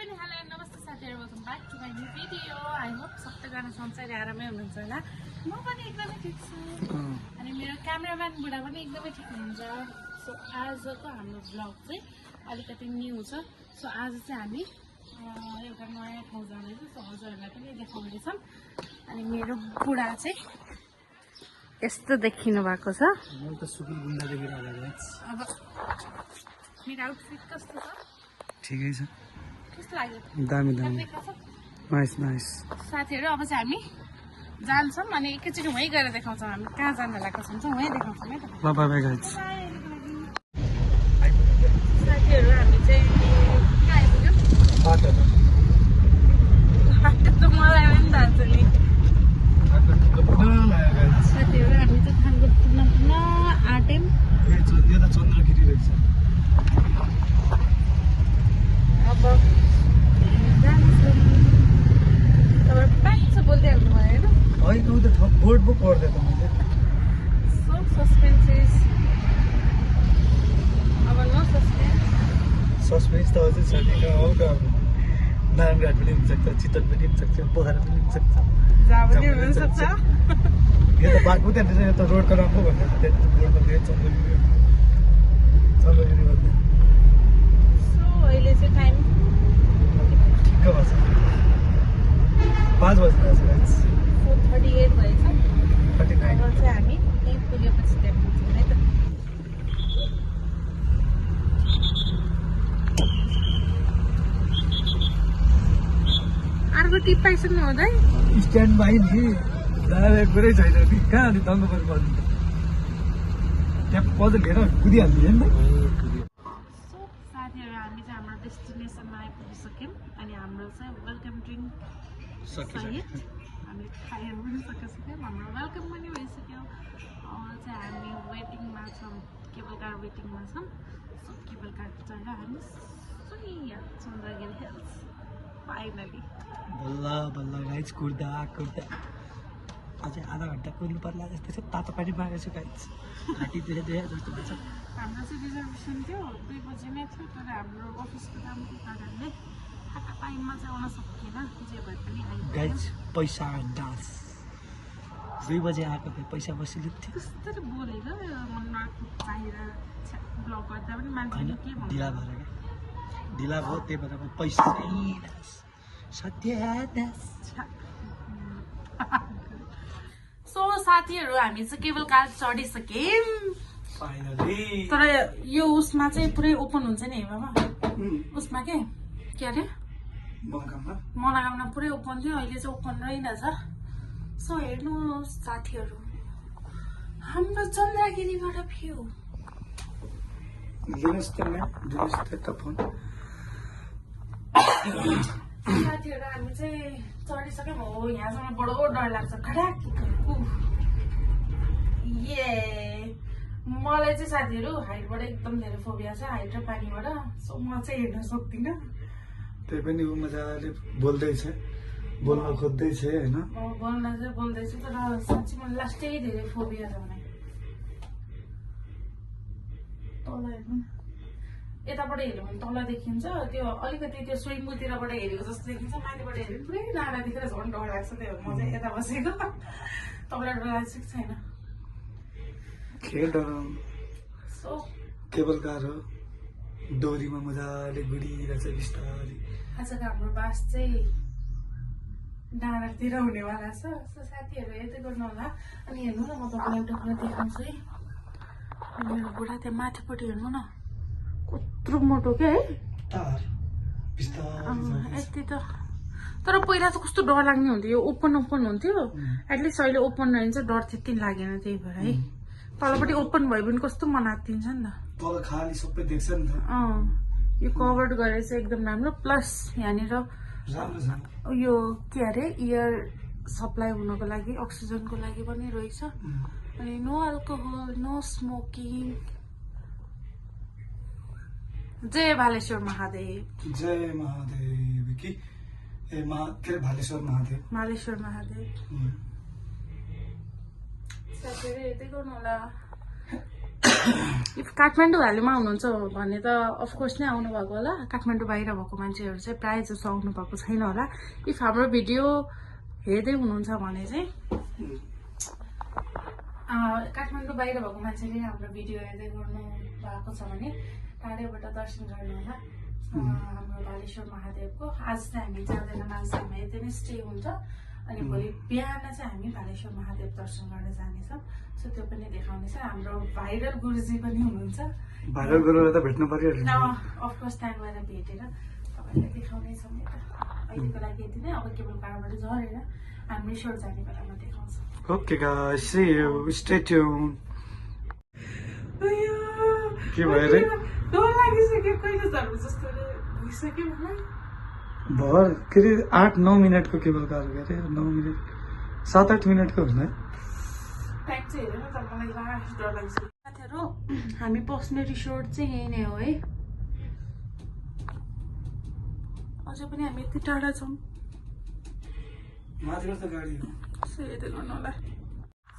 पनि हेलो नमस्ते साथीहरु welcome back to my new video I hope सबैजना सन्चै आरामै हुनुहुन्छ होला म पनि एकदमै ठिक छु अनि मेरो क्यामेराम्यान बुढा पनि एकदमै ठिक हुनुहुन्छ सो आजको हाम्रो ब्लग चाहिँ अलिकति न्यू छ सो आज चाहिँ हामी एउटा नयाँ ठाउँ जाँदैछौँ सो हजुरहरूलाई पनि देखाउँदैछौँ अनि मेरो बुढा चाहिँ यस्तो देखिनु भएको छ म त सुकुल गुन्डा देखिरहेको अब मेरो आउटफिट कस्तो छ ठिकै छ कस्तो लाग्यो दामी दामी नाइस नाइस साथीहरु अब चाहिँ हामी जान्छौँ अनि एकैचोटि वहीँ गएर देखाउँछौँ हामी कहाँ जान लागेको छौँ वहीँ देखाउँछौँ है त ल बाइ बाइ गाइज साथीहरु हामी चाहिँ कहाँ आइपुग्यौँ बाटो त मलाई पनि थाहा छ नि साथीहरु हामी चाहिँ थाङ्गो पुग्न आँट्यौँ यो त चन्द्रगिरी रहेछ अब जान्छौँ तपाईँ प्याक्स बोल्दै हाल्नु भयो होइन होइन उ त बोर्ड पो पढ्दै त मैले सो सस्पेन्सेस अब नो सस्पेन्स सस्पेन्स त अझै छ नि हो त नारायणघाट पनि हुनसक्छ चितवन पनि हुनसक्छ पोखरा पनि हुनसक्छ जहाँ पनि हुनसक्छ यो त बाटो त्यहाँनिर यो त रोडको नाम पो भन्दै छ त्यहाँनिर बोर्डमा फेरि चन्द्रगिरी भन्दै सो अहिले चाहिँ टाइम ठिक्क भएको छ 5 बजिरहेको छ गाइज 4:38 भएछ 39 अब चाहिँ हामी यहीँ पुगेपछि देखाउँछौँ है त अर्को टिप पाइसक्नु हुँदै स्ट्यान्ड बाई नि ड्राइभर कुरै छैन नि कहाँ अनि दङ्ग पर्नु पर्नु त त्यहाँ पद घेर कुदिहाल्ने होइन सो साथीहरू हामी चाहिँ हाम्रो डेस्टिनेसनमा आइपुगिसक्यौँ अनि हाम्रो चाहिँ वेलकम ड्रिङ्क सहित हामीले खाएर पनि सकिसक्यौँ हाम्रो वेलकम पनि भइसक्यो अब चाहिँ हामी वेटिङमा छौँ केबल कार वेटिङमा छौँ सो केबल कार चढेर हामी चन्द्रगिरी हिल्स फाइनली बल्ल बल्ल गाइज कुर्दा कुर्दा अझै आधा घन्टा कुर्नु पर्ला जस्तो छ तातो पानी मागेको छु गाइज घाँटी दुखे जस्तो छ हाम्रो चाहिँ रिजर्भेसन थियो 2 बजी नै थियो तर हाम्रो अफिसको कामको कारणले खाटा टाइममा चाहिँ आउन सकिएन जे भए पनि गाइज पैसा डान्स 2 बजे आएको थिएँ पैसा वसुली थियो कस्तो बोलेको मनमा बाहिर ब्लग गर्दा पनि मान्छेले के भन्छ ढिला भएर क्या ढिला भयो त्यही भएर म पैसा सत्य सो साथीहरू हामी चाहिँ केबल कार चढिसक्यौँ फाइनली तर यो उसमा चाहिँ पुरै ओपन हुन्छ नि बाबा उसमा के अरे मनोकामना पुरै ओपन थियो अहिले चाहिँ ओपन रहेनछ सो हेर्नुहोस् साथीहरू हाम्रो चन्द्रगिरीबाट भ्यू साथीहरू हामी चाहिँ चढिसक्यौँ हो यहाँसम्म बडो डर लाग्छ खड्याक ए मलाई चाहिँ साथीहरू हाइटबाट एकदम धेरै फोबिया छ हाइट र पानीबाट सो म चाहिँ हेर्न सक्दिनँ त्यही पनि ऊ मजाले बोल्दैछ बोल्न खोज्दैछ होइन बोल्न चाहिँ बोल्दैछु तर साँच्ची मलाई लास्टै धेरै फोबिया छ भने तल हेर्नु यताबाट हेऱ्यो भने तल देखिन्छ त्यो अलिकति त्यो स्विमिङतिरबाट हेरेको जस्तो देखिन्छ माथिबाट हेऱ्यो भने पुरै नाला देखेर झन् डर लाग्छ त्यही भएर म चाहिँ यता बसेको तपाईँलाई डर लाग्छ कि छैन के डराउनु सो केबल कार हो डोरीमा मजाले गुडिरहेछ बिस्तारै आजको हाम्रो बास चाहिँ डाँडातिर हुनेवाला छ सो साथीहरू यतै गर्नु होला अनि हेर्नु न म तपाईँलाई एउटा कुरा देखाउँछु है मेरो बुढा त्यहाँ माथिपट्टि हेर्नु न कत्रो मोटो क्या है यति त तर पहिला त कस्तो डर लाग्ने हुन्थ्यो यो ओपन हुन्थ्यो एटलिस्ट अहिले ओपन रहन्छ डर त्यति लागेन त्यही भएर है तलपट्टि ओपन भयो भने कस्तो मन आत्तिन्छ नि त तल खाली सबै देख्छ नि त यो कभर्ड गरेर चाहिँ एकदम राम्रो प्लस यहाँनिर यो के अरे एयर सप्लाई हुनको लागि अक्सिजनको लागि पनि रहेछ अनि नो अल्कोहल नो स्मोकिङ जय भालेश्वर महादेव जय महादेव कि ए भालेश्वर महादेव भालेश्वर महादेव साथीहरू यतै गर्नु होला यो इफ काठमाडौँ भ्यालीमा हुनुहुन्छ भने त अफकोर्स नै आउनु भएको होला काठमाडौँ बाहिर भएको मान्छेहरू चाहिँ प्रायः जसो आउनु भएको छैन होला इफ हाम्रो भिडियो हेर्दै हुनुहुन्छ भने चाहिँ काठमाडौँ बाहिर भएको मान्छेले हाम्रो भिडियो हेर्दै गर्नु भएको छ भने टाढैबाट दर्शन गर्नु होला हाम्रो बालेश्वर महादेवको आज चाहिँ हामी जाँदैन मान्छेमा यतै नै स्टे हुन्छ अनि भोलि बिहान चाहिँ हामी बालेश्वर महादेव दर्शन गर्न जानेछौँ सो त्यो पनि देखाउनेछ हाम्रो भाइरल गुरुजी पनि हुनुहुन्छ भाइरल गुरुलाई त भेट्नु पर्यो अफकोर्स त्यहाँ गएर भेटेर तपाईँलाई देखाउनेछौँ यता अहिलेको लागि यति नै अब केवल कारबाट झरेर हामी रिसोर्ट जाने बेलामा देखाउँछौँ okay guys see you stay tune के भयो रे डर लागिसक्यो कहिले झर्नु जस्तो भइसक्यो मलाई भर के अरे 8-9 मिनटको केबल कार के अरे 9 मिनट 7-8 मिनटको होला टाइम चाहिँ हेरेन तर मलाई लास्ट डर लागिसक्यो साथीहरू हामी बस्ने रिसोर्ट चाहिँ यही नै हो है अझै पनि हामी यति टाढा छौँ माथिबाट त गाडी हो हेर्दै गर्नु होला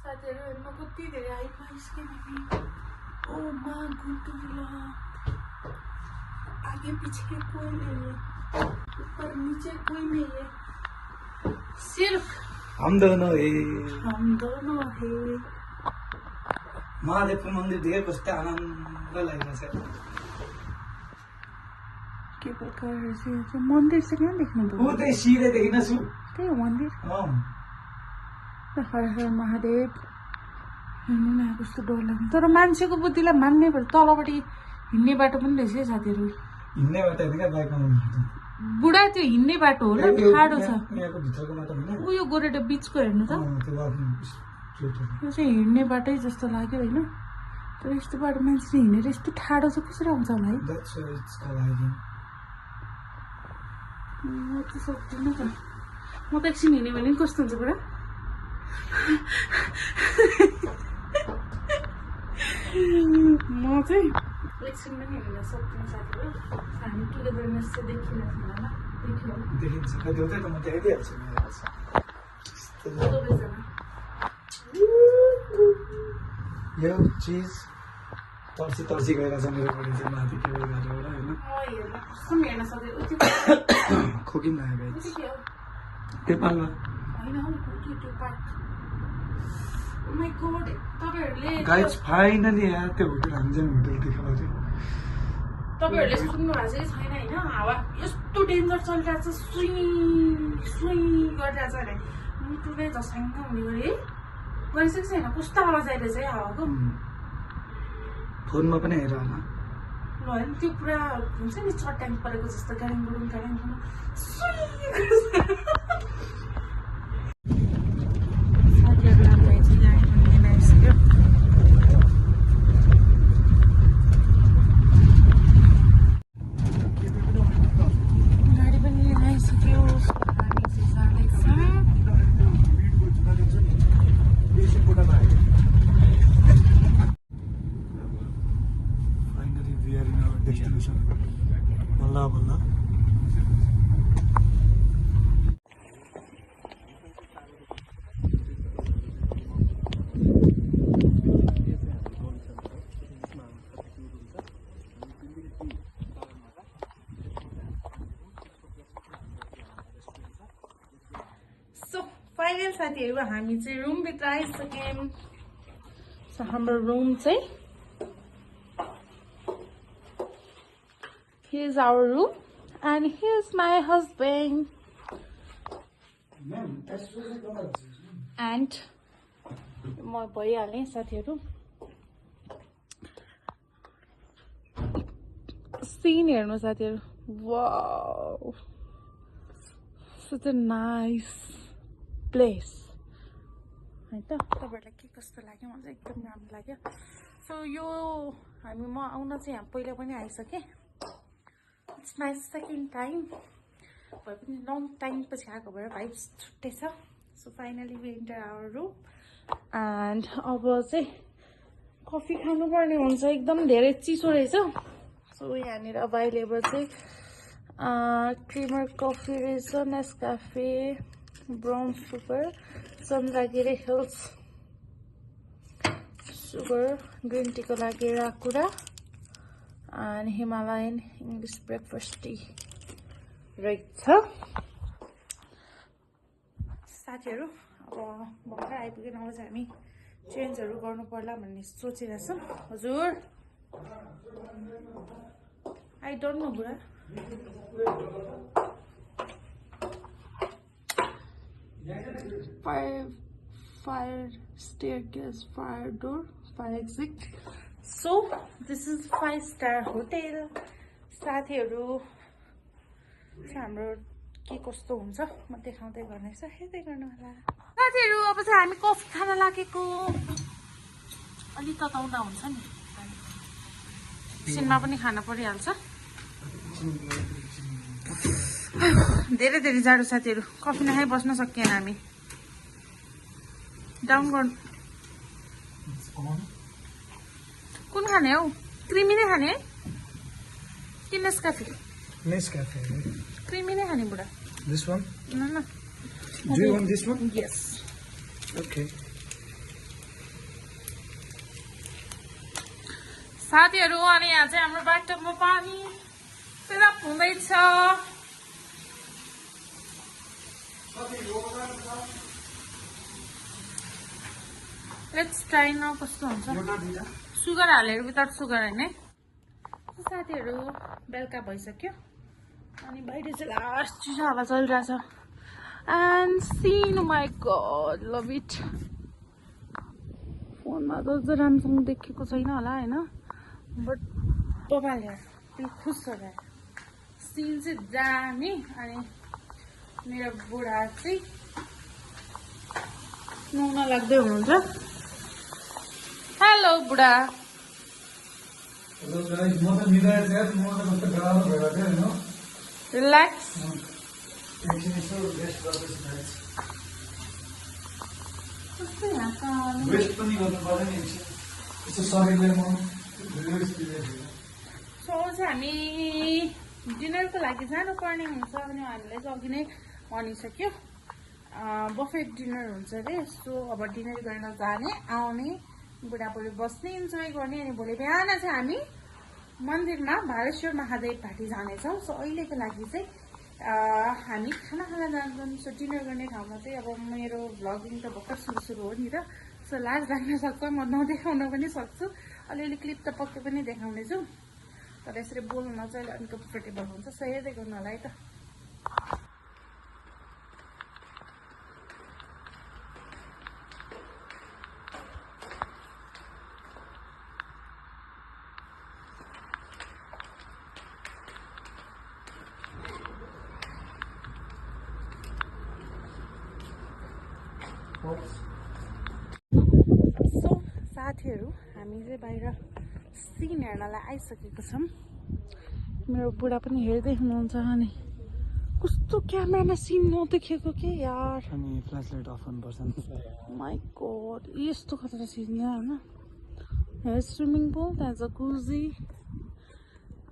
साथीहरू हेर्नु कति धेरै आइपुगिसक्यो हामी ओ माँ गुंटुला आगे पीछे कोई नहीं है ऊपर नीचे कोई नहीं है सिर्फ हम दोनों है महादेवको मन्दिर देखेर कस्तो आनन्द लागिरहेछ के प्रकार मन्दिर चाहिँ कहाँ देख्नु ऊ त्यही सिधै देखिन छु त्यही हो मन्दिर हर हर महादेव हिँड्नु न कस्तो डर लाग्छ तर मान्छेको बुद्धिलाई मान्नै पर्छ तलपट्टि हिँड्ने बाटो पनि रहेछ है साथीहरू हिँड्ने बाटो होइन क्या बाइकमा बुढा त्यो हिँड्ने बाटो हो र ठाडो छ यहाँको भित्रको बाटो होइन उयो गोरेटो बिचको हेर्नु त यो चाहिँ हिँड्ने बाटै जस्तो लाग्यो होइन तर यस्तो बाटो मान्छेले हिँडेर यस्तो ठाडो चाहिँ कसरी आउँछ होला है म त सक्दिनँ त म त एकछिन हिँड्यो भने कस्तो हुन्छ बुढा म चाहिँ एकछिन पनि हिँड्न सक्दिनँ साथीहरू हामी टुगेदरनेस चाहिँ देखिन्छ देउतै त म देखाइदिइहाल्छु यो चिज तर्सी गएर छ मेरो बडी चाहिँ माथि के गरेर होइन खोकिन लाग्यो नेपालमा गाइज फाइनली यहाँ त्यो होटल हामी चाहिँ होटल देखाएको थियो तपाईँहरूले सुन्नु भएको चाहिँ छैन होइन हावा यस्तो डेन्जर चलिरहेको छ सुई गरिरहेको छ भने मुटु नै झस्याङ्ग हुने गरी गरिसकेको छैन कस्तो आवाज आइरहेछ है हावाको फोनमा पनि हेर होला होइन त्यो पुरा हुन्छ नि चट्याङ परेको जस्तो गाडी गुडुङ बल्ल बल्ल सो फाइनल साथीहरू हामी चाहिँ रुमभित्र आइसक्यौँ सो हाम्रो रुम चाहिँ here's our room and here's my husband and म भइहालेँ साथीहरू सीन हेर्नु साथीहरू wow such a nice place है त तपाईहरुलाई के कस्तो लाग्यो मलाई एकदम राम्रो लाग्यो सो यो हामी म आउन चाहिँ यहाँ पहिला पनि आइसके इट्स माई सेकेन्ड टाइम भए पनि लङ टाइम पछि आएको भएर भाइब्स छुट्टै छ so finally we enter our room and अब चाहिँ कफी खानुपर्ने हुन्छ एकदम धेरै चिसो रहेछ सो यहाँनिर अभाइलेबल चाहिँ क्रिमर कफी रहेछ Nescafe brown sugar sunrise hills sugar green टीको लागि कुरा अनि हिमालयन इङ्ग्लिस ब्रेकफास्ट टी रहेछ साथीहरू। अब भर्खर आइपुगेन अब चाहिँ हामी चेन्जहरू गर्नु पर्ला भन्ने सोचिरहेछौँ। हजुर आई डोन्ट नो बुढा fire staircase, fire door, fire exit. So this is 5-star hotel. साथीहरू हाम्रो के कस्तो हुन्छ म देखाउँदै गर्नेछ, हेर्दै गर्नु होला। साथीहरू अब चाहिँ हामी कफी खान लागेको। अलि तताउँदा हुन्छ नि, एकछिनमा पनि खान परिहाल्छ। धेरै धेरै जाडो साथीहरू, कफी नखाइ बस्न सकिएन हामी। डाउन गर्नु कुन खाने हौ? क्रिमी नै खाने है कि नेस्काफे? नेस्काफे क्रिमी नै खाने बुढा। This one? No. Do you want this one? Yes. Okay. साथीहरू अनि यहाँ चाहिँ हाम्रो बाटोमा पानी फिलअप हुँदैछ। लेट्स ट्राई न कस्तो हुन्छ। सुगर हालेर विदाउट सुगर होइन है साथीहरू। बेलुका भइसक्यो अनि बाहिर चाहिँ लास्ट चिसो हावा चलिरहेछ। And scene my god love it. फोनमा त अझ राम्रोसँग देखेको छैन होला होइन, बट तपाईँले खुस छ सिन चाहिँ दामी। अनि मेरो बुढा चाहिँ नुहाउन लाग्दै हुनुहुन्छ। हेलो बुढा। रिल्याक्स। सो चाहिँ हामी डिनरको लागि जानुपर्ने हुन्छ अनि हामीलाई चाहिँ अघि नै भनिसक्यो बफेट डिनर हुन्छ अरे। सो अब डिनर गर्न जाने, आउने, बुढाबुढी बस्ने, इन्जोय गर्ने। अनि भोलि बिहान चाहिँ हामी मन्दिरमा भालेश्वर महादेव घाटी जानेछौँ। सो अहिलेको लागि चाहिँ हामी खाना खान जान्छौँ। सो डिनर गर्ने ठाउँमा चाहिँ अब मेरो भ्लगिङ त भर्खर सुरु हो नि त, सो लाज लाग्न सक्छ, म नदेखाउन पनि सक्छु। अलिअलि क्लिप त पक्कै पनि देखाउनेछु, तर यसरी बोल्नुमा चाहिँ अलिक कम्फर्टेबल हुन्छ। सो हेर्दै गर्नु होला है त। सो साथीहरू हामी चाहिँ बाहिर सिन हेर्नलाई आइसकेको छौँ। मेरो बुढा पनि हेर्दै हुनुहुन्छ। अनि कस्तो क्यामेरामा सिन नदेखेको के यार। अनि फ्ल्यास लाइट अफ गर्नुपर्छ नि। माई गॉड यस्तो खतरा सिन होइन। यहाँ स्विमिङ पुल, त्यहाँ जकुजी,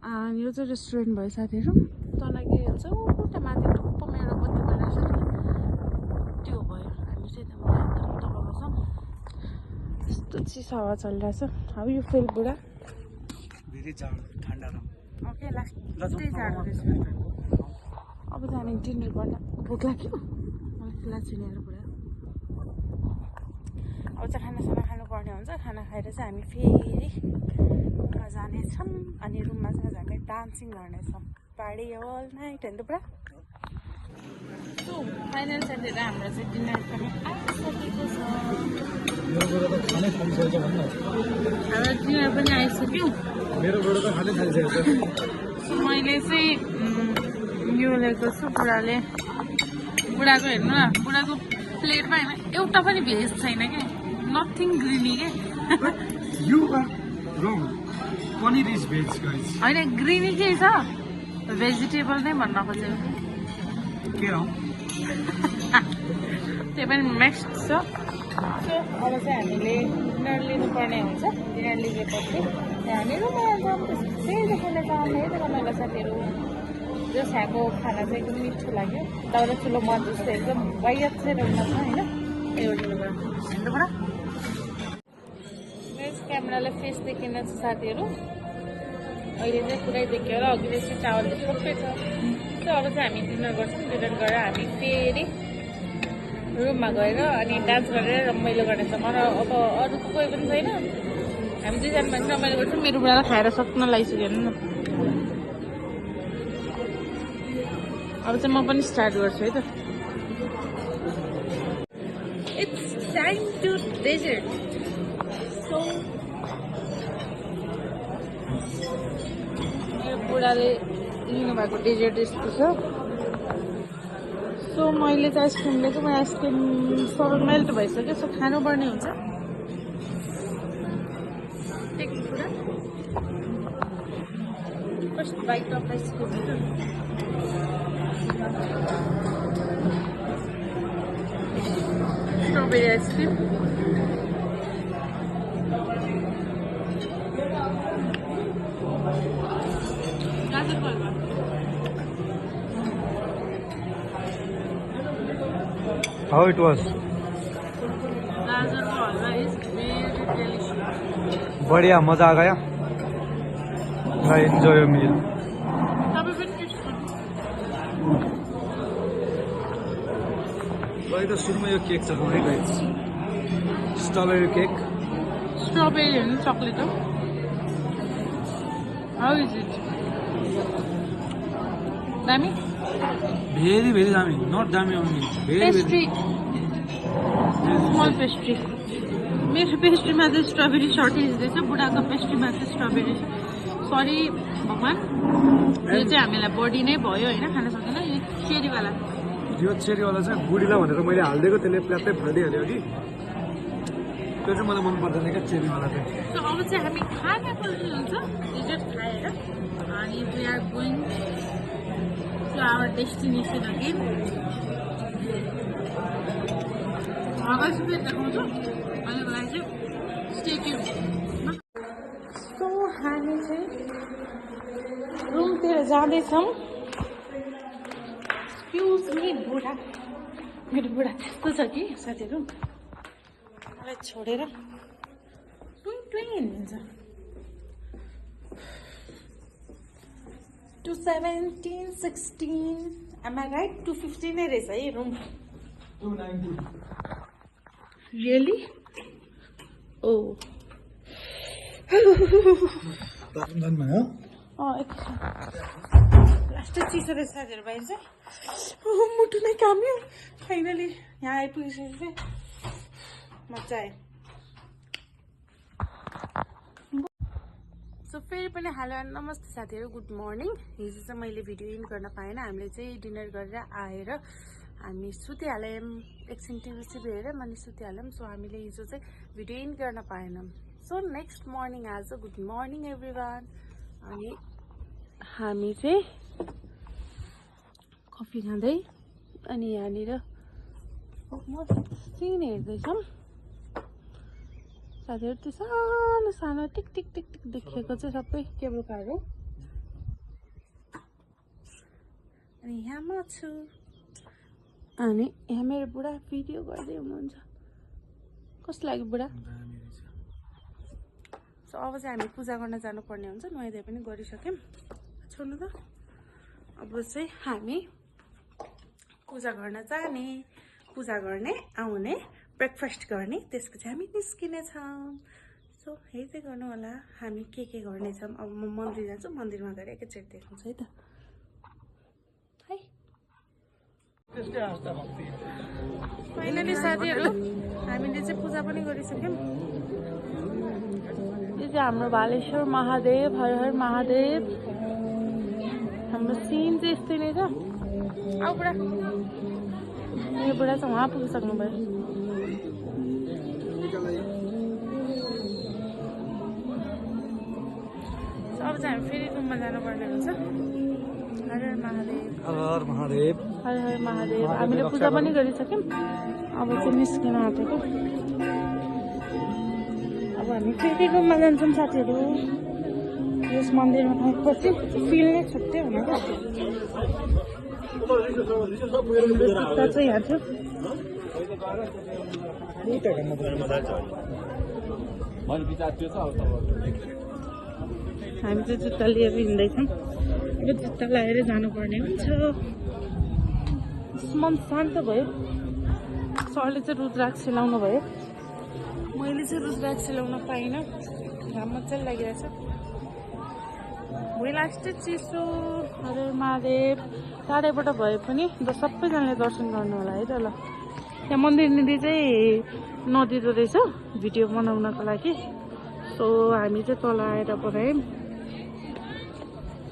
अनि यो चाहिँ रेस्टुरेन्ट भयो साथीहरू। तनकी हुन्छ उता माथि टुप्प मेरो बत्ती बनाएको छ त्यो भयो। हामी चाहिँ त्यहाँ एकदम तलमा छौँ। यस्तो चिसो हावा चलिरहेछ। हाउ यु फिल बुढा? धेरै जाडो, ठन्डा र ओके लास्टै जाडो रहेछ। अब चाहिँ हामी डिनर गर्न भोक लाग्यो मलाई फिलहाल चिनेर बुढा। अब चाहिँ खानासाना खानुपर्ने हुन्छ। खाना खाएर चाहिँ हामी फेरि रुममा जानेछौँ। अनि रुममा चाहिँ हामी डान्सिङ गर्नेछौँ पार्टी अल नाइट होइन त पुरा। सो फाइनल साथीहरू हाम्रो चाहिँ डिनर पनि आइसकेको छ। हाम्रो डिनर पनि आइसक्यो। सो मैले चाहिँ यो लिएको छु। बुढाको हेर्नु न, बुढाको प्लेटमा होइन एउटा पनि भेज छैन क्या, नथिङ ग्रिनी के। होइन ग्रिनी के छ, भेजिटेबल नै भन्न खोजेको त्यो पनि मिक्स्ड छ। सो अब चाहिँ हामीले डिनर लिनुपर्ने हुन्छ। डिनर लिएपछि हामी रुममा जान्छौँ। फेरि देखाउन चाहन्छु हेर्दै गर्नु होला साथीहरू। जस यहाँको खाना चाहिँ एकदम मिठो लाग्यो। दाउरा चुलो मन जस्तो एकदम वाइट चाहिँ रुममा छ होइन। एउटा मेरो क्यामेरालाई फेस देखिन छ साथीहरू। अहिले चाहिँ पुरै देखियो र अघि चाहिँ चावलले सबै छ। सो अब चाहिँ हामी डिनर गर्छौँ। डिनर गरेर हामी फेरि रुममा गएर अनि डान्स गरेर रमाइलो गर्नेछौँ। र अब अरू त कोही पनि छैन, हामी दुईजना पनि रमाइलो गर्छौँ। मेरो बुढालाई खाएर सक्न लागिसक्यो हेर्नु न। अब चाहिँ म पनि स्टार्ट गर्छु है त। It's time to dessert. So मेरो बुढाले लिनुभएको डेजर्ट यस्तो छ। सो मैले चाहिँ आइसक्रिम लिएको, म आइसक्रिम सब मेल्ट भइसक्यो। सो खानुपर्ने हुन्छ। First bite of ice cream strawberry ice cream. गाजर का हलवा। How it was? गाजर का हलवा इज वेरी डिलीशियस। बढ़िया, मजा आ गया। I enjoy your meal. तपाईं पनि टेस्ट गर्नु। भाइ त सुरुमा यो केक छ है guys, strawberry cake. Strawberry and chocolate. How is it? Dami? Very very दामी, not दामी only. Very Pastry. Small pastry. मेरो पेस्ट्रीमा चाहिँ स्ट्रबेरी सर्टेज रहेछ, बुढाको पेस्ट्रीमा चाहिँ स्ट्रबेरी छ। सरी भगवान, यो चाहिँ हामीलाई बडी नै भयो होइन, खान सक्दैन। यो चेरीवाला। यो चेरीवाला चाहिँ बुढीलाई भनेर मैले हालिदिएको, त्यसले प्ल्याटै फालिदिइहाल्यो कि। त्यो चाहिँ मलाई मन पर्दैन क्या चेरीवाला चाहिँ। सो अब चाहिँ हामी खाना पर्ने हुन्छ, डेजर्ट खाएर। अनि we are going to our destination again. अगाडि फेरि देखाउँछु, अहिलेको लागि चाहिँ स्टे ट्युन्ड। सो हामी चाहिँ रुमतिर जाँदैछौँ। एक्सक्युज मी बुढा, मेरो बुढा त्यस्तो छ कि साथीहरू, मलाई छोडेर टुङ टुङ हिँड्नुहुन्छ। 217, 16, am I right? 250 नै रहेछ है रुम। 290. Really? Oh. बाथरुम जानु भयो? एकछिन। लास्ट चिसो रहेछ साथीहरू बाहिर चाहिँ। मुटु नै काम्यो। फाइनली यहाँ आइपुगिसकेको चाहिँ मजा आयो। सो फेरि पनि हेलो एन्ड नमस्ते साथीहरू, गुड मर्निङ। हिजो चाहिँ मैले भिडियो इन गर्न पाएन। हामीले चाहिँ डिनर गरेर आएर हामी सुतिहाल्यौँ। एकछिन टिभी सिभी हेऱ्यौँ अनि सुतिहाल्यौँ। सो हामीले हिजो चाहिँ भिडियो इन गर्न पाएनौँ। सो नेक्स्ट मर्निङ आज गुड मर्निङ एभ्रिवान। अनि हामी चाहिँ कफी खाँदै अनि यहाँनिर सिन हेर्दैछौँ। साथीहरू त्यो सानो सानो टिक टिक टिक टिक देखेको चाहिँ सबै केबल कार हो। अनि यहाँ म छु अनि यहाँ मेरो बुढा भिडियो गर्दै हुनुहुन्छ। कस्तो लाग्यो बुढा? सो अब चाहिँ हामी पूजा गर्न जानुपर्ने हुन्छ। नुहाइधुवाइ पनि गरिसक्यौँ। छोड्नु त। अब चाहिँ हामी पूजा गर्न जाने, पूजा गर्ने, आउने, ब्रेकफास्ट गर्ने, त्यसपछि हामी निस्किनेछौँ। सो हेर्दै गर्नु होला हामी के गर्नेछौँ। अब म मन्दिर जान्छु, मन्दिरमा गएर एकैचोटि देखाउँछु है त। है फाइनली साथीहरू हामीले चाहिँ पूजा पनि गरिसक्यौँ। यो चाहिँ हाम्रो भालेश्वर महादेव, हर हर महादेव। हाम्रो सिन चाहिँ यस्तै नै छ। आऊ बुढा। मेरो बुढा चाहिँ उहाँ पुगिसक्नु भयो। अब चाहिँ हामी फेरि रुममा जानुपर्ने हुन्छ। हर हर महादेव, हर हर महादेव, हर हर महादेव। हामीले पूजा पनि गरिसक्यौँ। अब चाहिँ निस्किन आँटेको। अब हामी फेरि रुममा जान्छौँ साथीहरू। यस मन्दिरमा आएपछि फिल नै छुट्टै हुने क्या। चाहिँ यहाँ थियो। हामी चाहिँ जुत्ता लिएर हिँड्दैछौँ। अब जुत्ता लगाएर जानुपर्ने हुन्छ। मन शान्त भयो। सरले चाहिँ रुद्राक्ष सिलाउनु भयो, मैले चाहिँ रुद्राक्ष सिलाउन पाइनँ। घाम मजाले लागिरहेछ। भोलि लास्ट चिसो। हरे महादेव। टाढैबाट भए पनि सबैजनाले दर्शन गर्नु होला है त ल। त्यहाँ मन्दिर चाहिँ नदिँदो रहेछ भिडियो बनाउनको लागि। सो हामी चाहिँ तल आएर बनायौँ।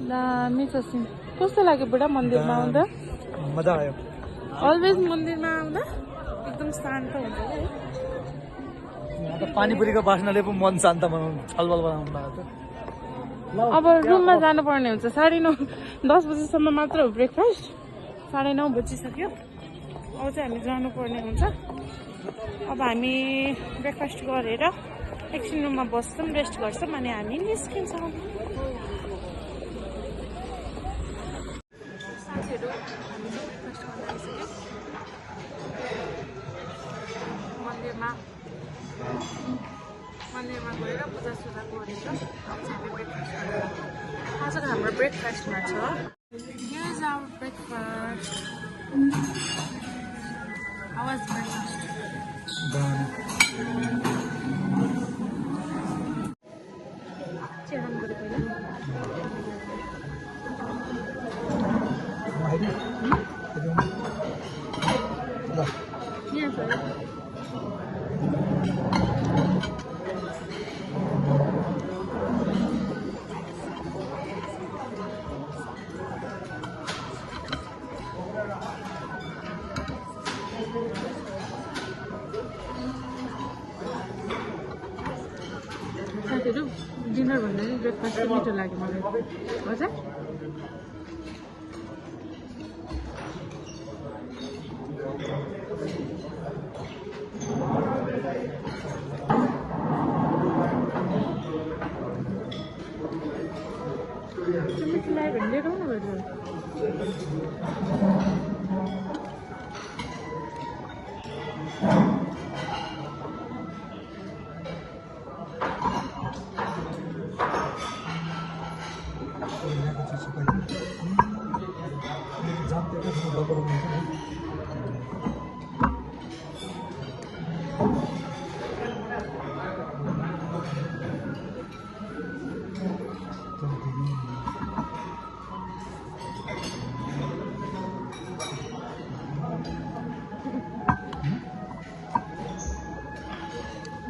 दामी छ सिन। कस्तो लाग्यो बुढा मन्दिरमा आउँदा? मजा आयो। अलवेज मन्दिरमा आउँदा एकदम शान्त हुन्छ है। यहाँ त पानीपुरीको बास्नाले पो मन शान्त बनाउनु छलफल बनाउनु भएको छ। अब रुममा जानुपर्ने हुन्छ। 9:30 10 बजीसम्म मात्र हो ब्रेकफास्ट। 9:30 बजिसक्यो। अब चाहिँ हामी जानुपर्ने हुन्छ। अब हामी ब्रेकफास्ट गरेर एकछिन रुममा बस्छौँ, रेस्ट गर्छौँ अनि हामी निस्किन्छौँ। साथीहरू हामी ब्रेकफास्ट गर्न आइसक्यो। मन्दिरमा गएर पूजासुजा गरेर हामी ब्रेकफास्ट गरेर आजको हाम्रो ब्रेकफास्टमा छ। Here is our breakfast. How was breakfast? Cheran guru pahila. Here sir. साथीहरू डिनर भन्दा पनि ब्रेकफास्ट चाहिँ मिठो लाग्यो मलाई। हजुर मिठो लाग्यो भने लिएर आउनु भयो।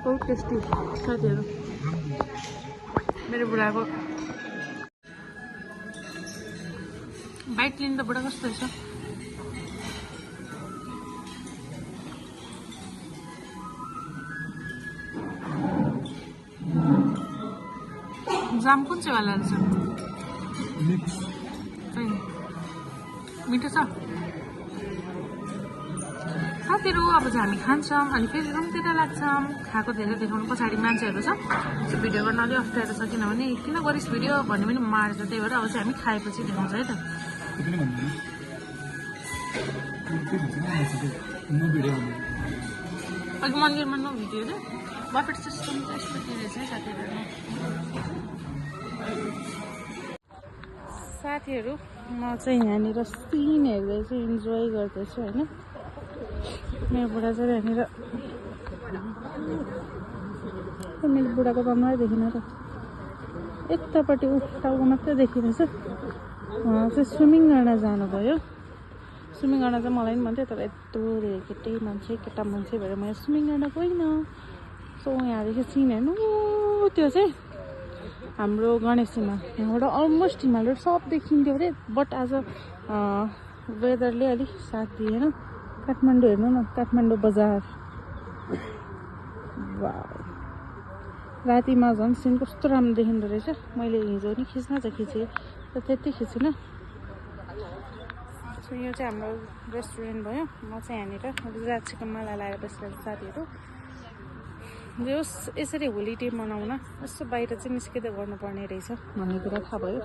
बहुत टेस्टी साथीहरू। मेरो बुढाको बाइक लिनु त बुढा कस्तो रहेछ? जाम कुन चाहिँ वाला रहेछ? मिठो छ साथीहरू। अब चाहिँ हामी खान्छौँ अनि फेरि रुमतिर लाग्छौँ। खाएको धेरै देखाउनु पछाडि मान्छेहरू छ, भिडियो गर्न अलिक अप्ठ्यारो छ किनभने किन गरिस् भिडियो भन्ने पनि मार्छ। त्यही भएर अब चाहिँ हामी खाएपछि देखाउँछ है त। अघि मन्दिरमा नो भिडियो रे बफेट सिस्टम चाहिँ यस्तो के रहेछ है साथीहरू। म चाहिँ यहाँनिर सिन हेर्दैछु, इन्जोय गर्दैछु होइन। मेरो बुढा चाहिँ यहाँनिर, मेरो बुढाको अनुहार देखिन त यतापट्टि टाउको मात्रै देखिरहेछ। उहाँ चाहिँ स्विमिङ गर्न जानुभयो। स्विमिङ गर्न चाहिँ मलाई पनि भन्थ्यो, तर यत्रो केटी मान्छे केटा मान्छे भएर मैले स्विमिङ गर्न गइनँ। सो यहाँदेखि सिन हेर्नु त्यो चाहिँ हाम्रो गणेशमा, यहाँबाट अलमोस्ट हिमालहरू सब देखिन्थ्यो अरे। बट आज वेदरले अलिक साथ दिएन। काठमाडौँ हेर्नु न, काठमाडौँ बजार रातिमा झन् सिन कस्तो राम्रो देखिँदो रहेछ। मैले हिजो नि खिच्न चाहिँ खिचेँ तर त्यति खिचिनँ। सो यो चाहिँ हाम्रो रेस्टुरेन्ट भयो। म चाहिँ यहाँनिर रुद्राक्षको माला लगाएर बसिरहेको साथीहरू। जे होस् यसरी होलिडे मनाउन यसो बाहिर चाहिँ निस्किँदै गर्नुपर्ने रहेछ भन्ने कुरा थाहा भयो।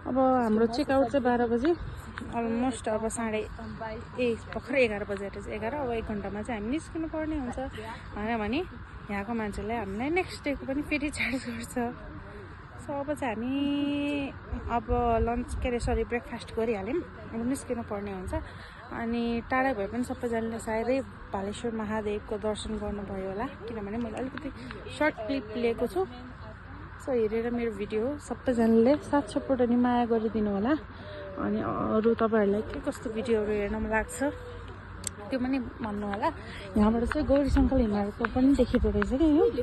अब हाम्रो चेकआउट चाहिँ 12 बजी, अलमोस्ट अब भर्खर 11 बजेर चाहिँ 11, अब 1 घन्टामा चाहिँ हामी निस्किनु पर्ने हुन्छ। होइन भने यहाँको मान्छेले हामीलाई नेक्स्ट डेको पनि फेरि चार्ज गर्छ। सो अब चाहिँ हामी अब लन्च ब्रेकफास्ट गरिहाल्यौँ, अब निस्किनु पर्ने हुन्छ। अनि टाढा भए पनि सबैजनाले सायदै भालेश्वर महादेवको दर्शन गर्नुभयो होला, किनभने मैले अलिकति सर्ट क्लिप लिएको छु। सो हेरेर मेरो भिडियो सबैजनाले साथ सपोर्ट अनि माया गरिदिनु होला। अनि अरू तपाईँहरूलाई के कस्तो भिडियोहरू हेर्न मन लाग्छ त्यो पनि भन्नु होला। यहाँबाट चाहिँ गौरी शङ्कर हिमालको पनि देखिँदो रहेछ कि यो होइन,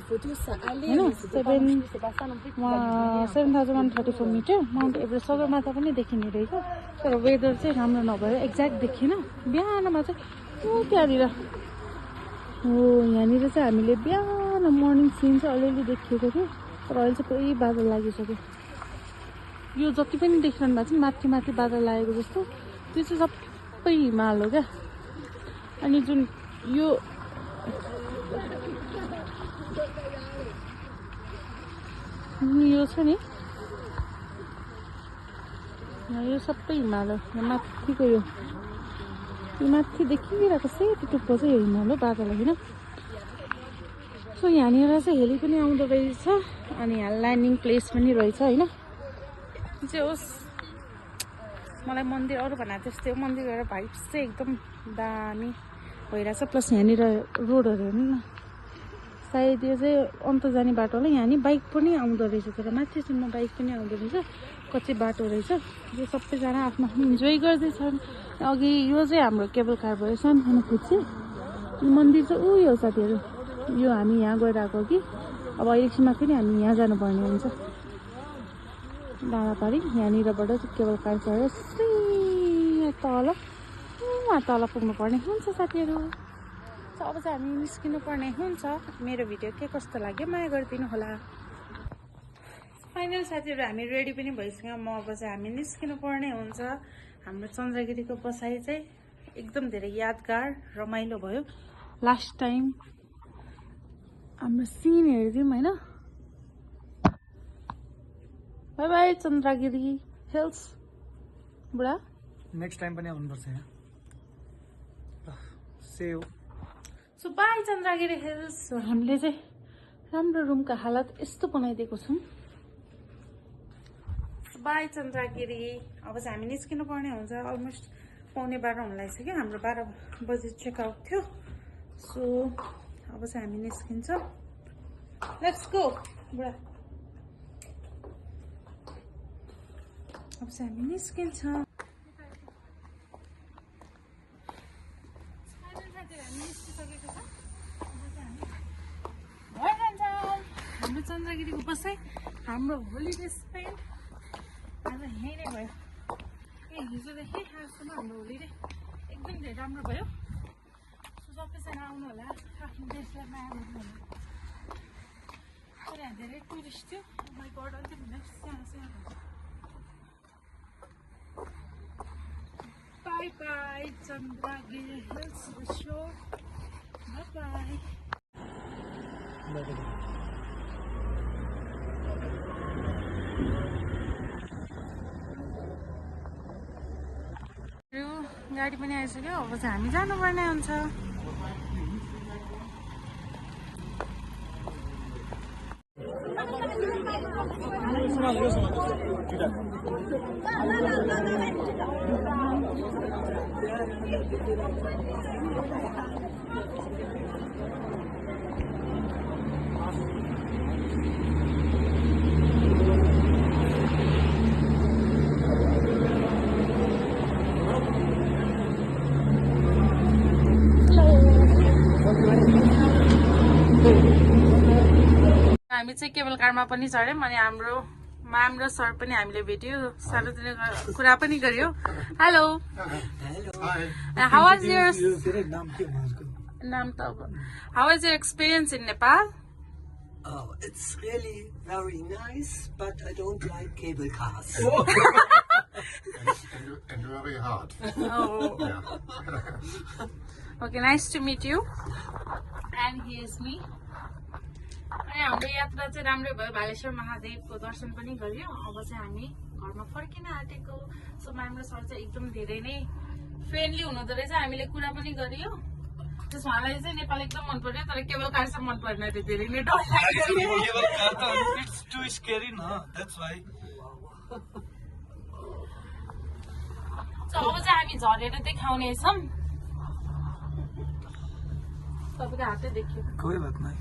7,134 मिटर माउन्ट एभरेस्ट सगरमाथा पनि देखिने रहेछ। तर वेदर चाहिँ राम्रो नभएर एक्ज्याक्ट देखिएन। बिहानमा चाहिँ त्यहाँनिर यहाँनिर चाहिँ हामीले बिहान मर्निङ सिन चाहिँ अलिअलि देखिएको थियो, तर अहिले चाहिँ पुरै बादल लागिसक्यो। यो जति पनि देखिरहनु भएको छ माथि माथि बादल लागेको जस्तो, त्यो चाहिँ सबै हिमाल हो क्या। अनि जुन यो छ नि, यो सबै हिमाल हो। यो माथिको यो माथि देखिरहेको सेतो टुप्पो चाहिँ यो हिमाल हो, बादल होइन। सो यहाँनिर चाहिँ हेली पनि आउँदो रहेछ, अनि यहाँ ल्यान्डिङ प्लेस पनि रहेछ होइन। जे होस् मलाई मन्दिर अरू भन्दा त्यस्तै हो, मन्दिर गएर भाइब्स चाहिँ एकदम दामी भइरहेछ। प्लस यहाँनिर रोडहरू हेर्नु न, सायद यो चाहिँ अन्त जाने बाटो होला। यहाँ नि बाइक पनि आउँदो रहेछ, तर माथिसम्म बाइक पनि आउँदो रहेछ, कच्ची बाटो रहेछ। यो सबैजना आफ्नो आफ्नो इन्जोय गर्दैछन्। अघि यो चाहिँ हाम्रो केबल कार भयो, सानो फुच्चे। यो मन्दिर चाहिँ उयो हो साथीहरू, यो हामी यहाँ गएर आएको कि अब एकछिनमा फेरि हामी यहाँ जानुपर्ने हुन्छ डाँडापारी। यहाँनिरबाट चाहिँ केबल कार चढेर तल उहाँ तल पुग्नुपर्ने हुन्छ साथीहरू। अब चाहिँ हामी निस्किनु पर्ने हुन्छ। मेरो भिडियो के कस्तो लाग्यो माया गरिदिनु होला। फाइनल साथीहरू हामी रेडी पनि भइसक्यौँ। म अब चाहिँ हामी निस्किनु पर्ने हुन्छ। हाम्रो चन्द्रगिरीको बसाइ चाहिँ एकदम धेरै यादगार रमाइलो भयो। लास्ट टाइम हाम्रो सिन हेरिदिउँ होइन। बाई बाई चन्द्रगिरी हिल्स बुढा, नेक्स्ट टाइम पनि आउनुपर्छ यहाँ। Save so by Chandragiri hills. हामीले चाहिँ राम्रो रुमको हालत यस्तो बनाइदिएको छौँ। बाई चन्द्रगिरी। अब चाहिँ हामी निस्किनु पर्ने हुन्छ। अलमोस्ट 11:15 हुन लागिसक्यो। हाम्रो 12 बजी चेकआउट थियो। सो अब चाहिँ हामी निस्किन्छौँ। लेट्स गो बुढा। अब चाहिँ हामी निस्किन्छौँ। हाम्रो चन्द्रगिरीको बसाइ, हाम्रो होलिडे स्पेन्ड आज यहीँ नै भयो। हिजोदेखि आजसम्म हाम्रो होलिडे एकदम धेरै राम्रो भयो। सबैजना आउनु होला, आफ्नो देशलाई माया गर्नु होला। तर यहाँ धेरै टुरिस्ट थियो। माइ गड अलिक सानो by by Chandragiri hills resort. By गाडी पनि आइसक्यो। अब चाहिँ हामी जानुपर्ने हुन्छ। हामी चाहिँ केबल कारमा पनि चढ्यौँ अनि हाम्रो म्याम र सर पनि हामीले भेट्यो, सानोतिनो कुरा पनि गर्यो। हेलो, हाउ वाज योर नाम त how was your experience in Nepal? Oh, it's really very nice, but I don't like cable cars. And very hard. Oh. Yeah. Okay, nice to meet you. And here's me. अनि हाम्रो यात्रा चाहिँ राम्रै भयो भालेश्वर महादेवको दर्शन पनि गर्यो अब चाहिँ हामी घरमा फर्किन आँटेको सो माम्रो सर चाहिँ एकदम धेरै नै फ्रेन्डली हुनुहुँदो रहेछ हामीले कुरा पनि गरियो त्यसमा उहाँलाई चाहिँ नेपाल एकदम मन पर्यो तर केवल कारसम्म मन परेन त्यो धेरै नै डर लाग्यो It's too scary, no? That's why. So अब चाहिँ हामी झरेर देखाउनेछौँ तपाईँको हातै देखियो कोही बात नहीं.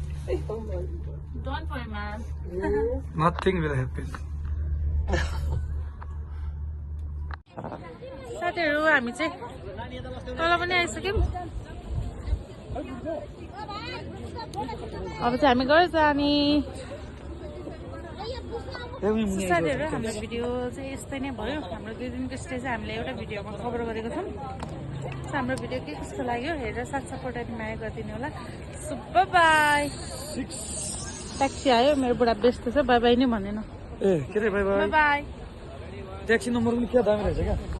Don't worry ma'am Nothing will happen. साथीहरू हामी चाहिँ तल पनि आइसक्यौँ अब चाहिँ हामी घर जाने साथीहरू हाम्रो भिडियो चाहिँ यस्तै नै भयो हाम्रो 2 दिनको स्टे चाहिँ हामीले एउटा भिडियोमा कभर गरेको छौँ हाम्रो भिडियो के कस्तो लाग्यो हेरेर साथ सपोर्ट अनि माया गरिदिनु होला सो बाई ट्याक्सी आयो मेरो बुढा व्यस्त छ बाई बाई नै भनेन ए के रे by by by taxi number पनि क्या दामी रहेछ क्या